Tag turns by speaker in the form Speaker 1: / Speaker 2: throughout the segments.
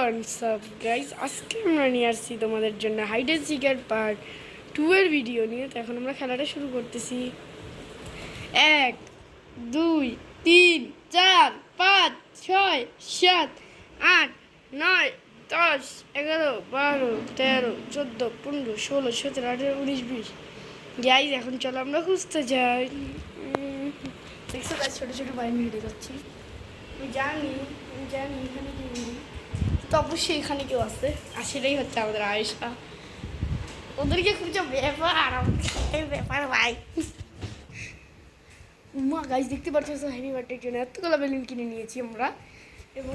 Speaker 1: WhatsApp guys, আজকে আমরা নিয়ে আসছি তোমাদের জন্য হাইড অ্যান্ড সিকের পার্ট 2 এর ভিডিও নিয়ে। তো এখন আমরা খেলাটা শুরু করতেছি। 1 2 3 4 5 6 7 8 9 10 11 12 13 14 15 16 17 18 19 20। গাইস এখন চলো আমরা খুঁজতে যাই। দেখছো গাইস, ছোটো ছোটো বাইরে হেঁটে যাচ্ছি। আমি জানি এখানে কেউ নেই, তো অবশ্যই এখানে কেউ আছে, আর সেটাই হচ্ছে আমাদের আয়েশা। ওদেরকে খুঁজে ব্যাপার ভাই। মা গাইস দেখতে পাচ্ছ, হ্যাপি বার্থডের জন্য এতগুলো বেলুন কিনে নিয়েছি আমরা। এবং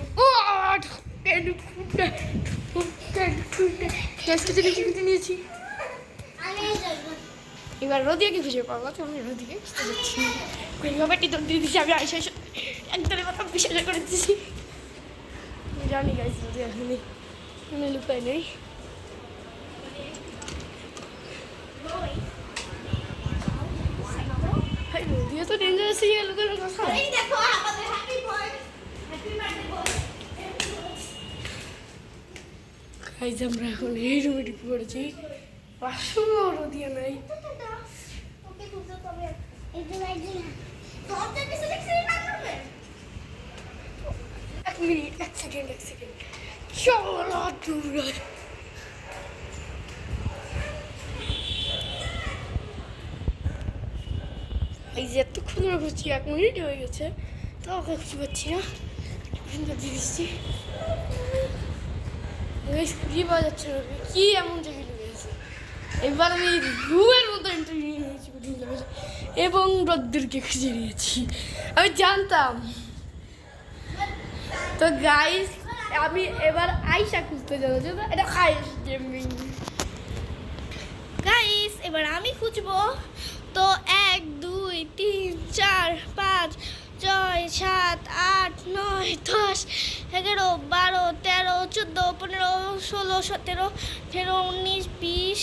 Speaker 1: নিয়েছি। এবার রোদিয়াকে খুঁজে পাবো, তো আমি রোদিকে খুঁজতে যাচ্ছি। ব্যাপারটি তোর দিয়ে দিচ্ছি, আমি আয়েশা একদলের কথা বিশ্বাস করে দিচ্ছি। জানি গাইস রোদি এখানে কোনো লুকায় নেই। রোদিও তো ডেঞ্জারাস হয়ে গেল লুকানোর কথা। গাইস আমরা এখন এই রুমে ঢুকে পড়েছি। আসলেও রোদিয়া নাই। এক মিনিট, এক সেকেন্ড চলো দূরে। এই যে এতক্ষণ ধরে খুঁজছি, 1 মিনিট হয়ে গেছে, তাও ওকে খুঁজে পাচ্ছি না। দিয়ে দিচ্ছি খুঁজে পাওয়া যাচ্ছে না, কি এমন জায়গায় ঢুকে গেছে। এবার আমি রুমের মতো ইন্টারভিউ নিয়েছি এবং রোদ্দুরকে খুঁজে নিয়েছি। আমি জানতাম। তো গাইস আমি এবার আয়েশা খুঁজতে যাবো, এটা আয়েশ গেমিং।
Speaker 2: গাইস এবার আমি খুঁজবো। তো 1 2 3 4 5 6 7 8 9 10 11 12 13 14 15 16 17 18 19 20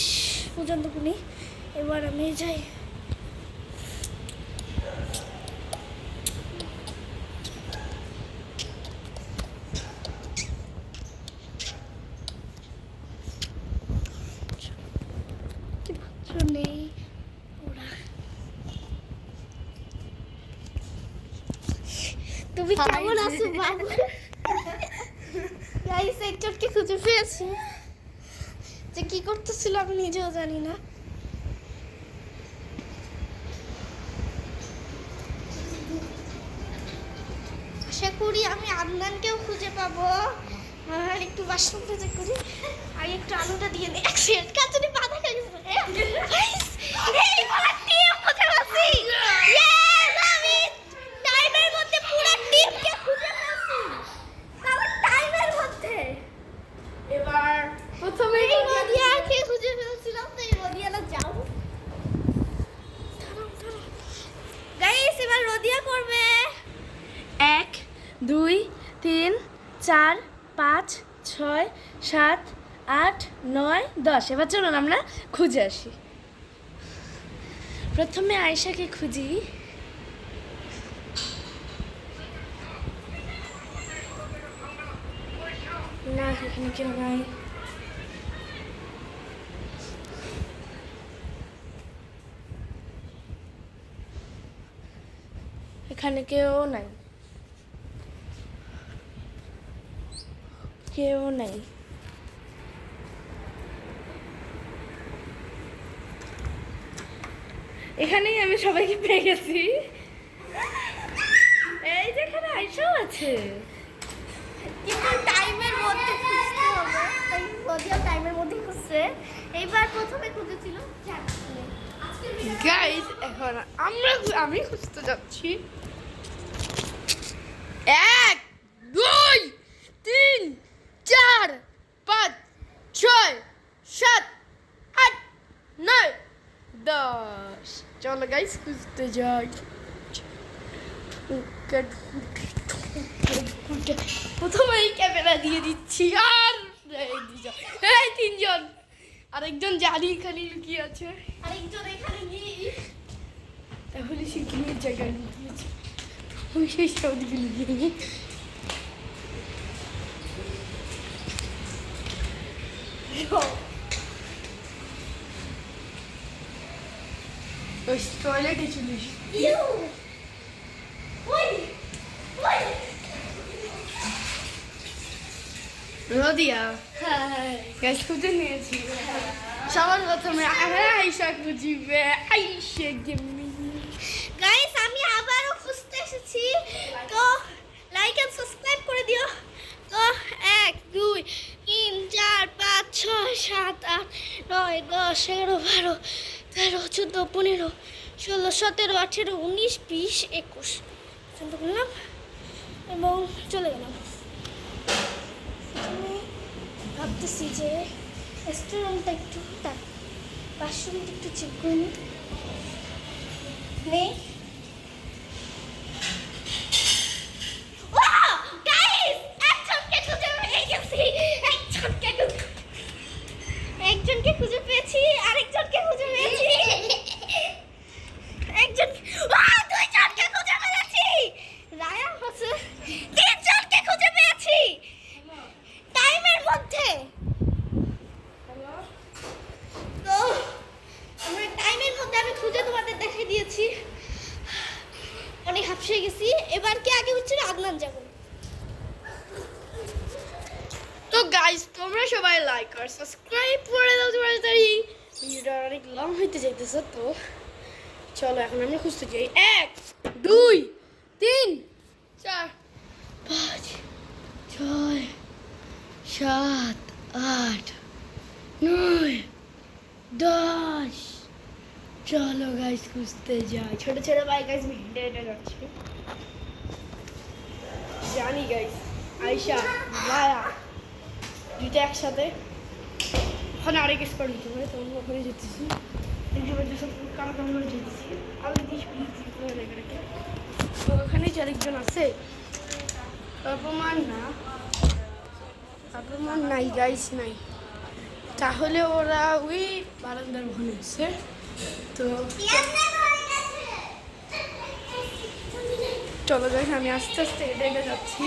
Speaker 2: পর্যন্ত গুনি। এবার আমি যাই। নেই ওরা। তুমি কেমন আছো বাবু? গাইস একজনকে খুঁজে পেয়েছি, যে কি করতেছিল আমি নিজেও জানি না। আশা করি আমি আদনানকেও খুঁজে পাবো। আর একটু বাসন খুঁজে করি, আর একটু আলুটা দিয়ে নে। এক সেকেন্ড কাছে বাধা খাই গেছে। এই পুরো টিম খুঁজে পাচ্ছি। ইয়েস, আমি টাইমের মধ্যে পুরো টিমকে খুঁজে পেয়েছি। তাও টাইমের মধ্যে।
Speaker 1: এবার প্রথমে
Speaker 2: রোদিয়াকে খুঁজে ফেলছিলাম, তো এই রোদিয়াটা যাও। গাইস এবার রোদিয়া করবে।
Speaker 3: 1 2 3 4 5 6 7 8 9 10। এবার চলুন আমরা খুঁজে আসি। প্রথমে আয়েশাকে খুঁজি। না, এখানে কেউ নাই। এখানে কেউ নাই, কেউ নাই। এখানেই আমি সবাইকে পেয়ে গেছি। এই যেখানে আয়েশাও আছে।
Speaker 2: কিন্তু টাইমের মধ্যে খুঁজতে হবে, তাই রোদিয়া টাইমের মধ্যে খুঁজছে। এইবার প্রথমে খুঁজেছিল।
Speaker 1: গাইস এখন আমি খুঁজতে যাচ্ছি। 1 2 3 4 5 6 7 8 9 10। চলো গাইস খুঁজতে যাই। প্রথমেই ক্যামেরা দিয়ে দিচ্ছি। আর এই 3 জন, আরেকজন জানি এখানে লুকিয়ে আছে,
Speaker 2: আরেকজন এখানে নেই।
Speaker 1: তাহলে সে ঘিমের জায়গায় লুকিয়েছে। আমি সেই সব দিকে লুকিয়ে নিই। ওই টয়লেটে চলিস রদিয়া গ্যাস খুঁজে নিয়েছি সবার প্রথমে আয়সা খুঁজিবে আইসে গেমি
Speaker 2: গাইস আমি আবারও খুঁজতে এসেছি তো লাইক এন্ড সাবস্ক্রাইব করে দিও তো 1 2 3 4 5 6 7 8 9 10 11 12 13 14 15 16 17 18 19 20 21 চিন্তা করলাম এবং চলে গেলাম আমি ভাবতেছি যে রেস্টুরেন্টটা একটু বাথরুমটা একটু চেক করে নিই নেই একজনকে খুঁজে পেয়েছি আরেকজনকে খুঁজে পেয়েছি দুইজনকে খুঁজে পেয়েছি রায়ান হচ্ছে তিনজনকে খুঁজে পেয়েছি টাইমের মধ্যে তো আমরা টাইমের মধ্যে আমি খুঁজে তোমাদের দেখিয়ে দিয়েছি অনেক হাঁপিয়ে গেছি এবার কি আগে হচ্ছে আদনান যাব
Speaker 1: তো গাইস তোমরা সবাই লাইক আর সাবস্ক্রাইব করে দাও তাড়াতাড়ি ভিডিওটা অনেক লং হইতে যাইতেছে তো চলো এখন আমরা খুঁজতে যাই 1 2 3 4 5 6 7 8 9 10 চলো গাইস খুঁজতে যাই ছোট ছোট ভাই গাইস হেঁটে হেঁটে যাচ্ছি জানি গাইস আয়শা মায়া দুইটা একসাথে ওখানে আরেক স্পট দিতে পারে তো আমরা ওখানে যেতেছি কারো যেতেছি আমি তো ওখানে যে আরেকজন আছে অপমান নাই গাইস নাই তাহলে ওরা ওই বারান্দার ওখানে আছে তো চলো গাইস আমি আস্তে আস্তে হেঁটে যাচ্ছি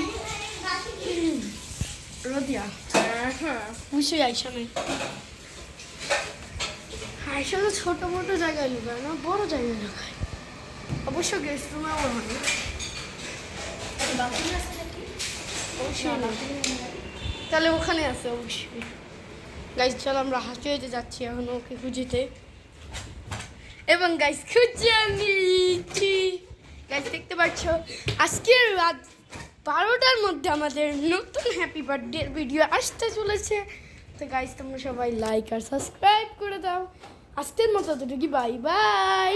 Speaker 1: রদিয়া হ্যাঁ বুঝে আইসা নাই আইসা তো ছোটো মোটো জায়গায় লুকায় না বড় জায়গায় লুকায় অবশ্য গেস্ট রুমে আমার হয় অবশ্যই না তাহলে ওখানে আছে অবশ্যই গাইস চলো আমরা হাঁটতে হেঁটে যাচ্ছি এখন ওকে খুঁজিতে এবং গাইস খুঁজে নিচ্ছি গাইস দেখতে পাচ্ছ আজকের রাত 12টার মধ্যে আমাদের নতুন হ্যাপি বার্থডে ভিডিও আসতে চলেছে তো গাইস তোমরা সবাই লাইক আর সাবস্ক্রাইব করে দাও আজকের মতো এতটুকু বাই বাই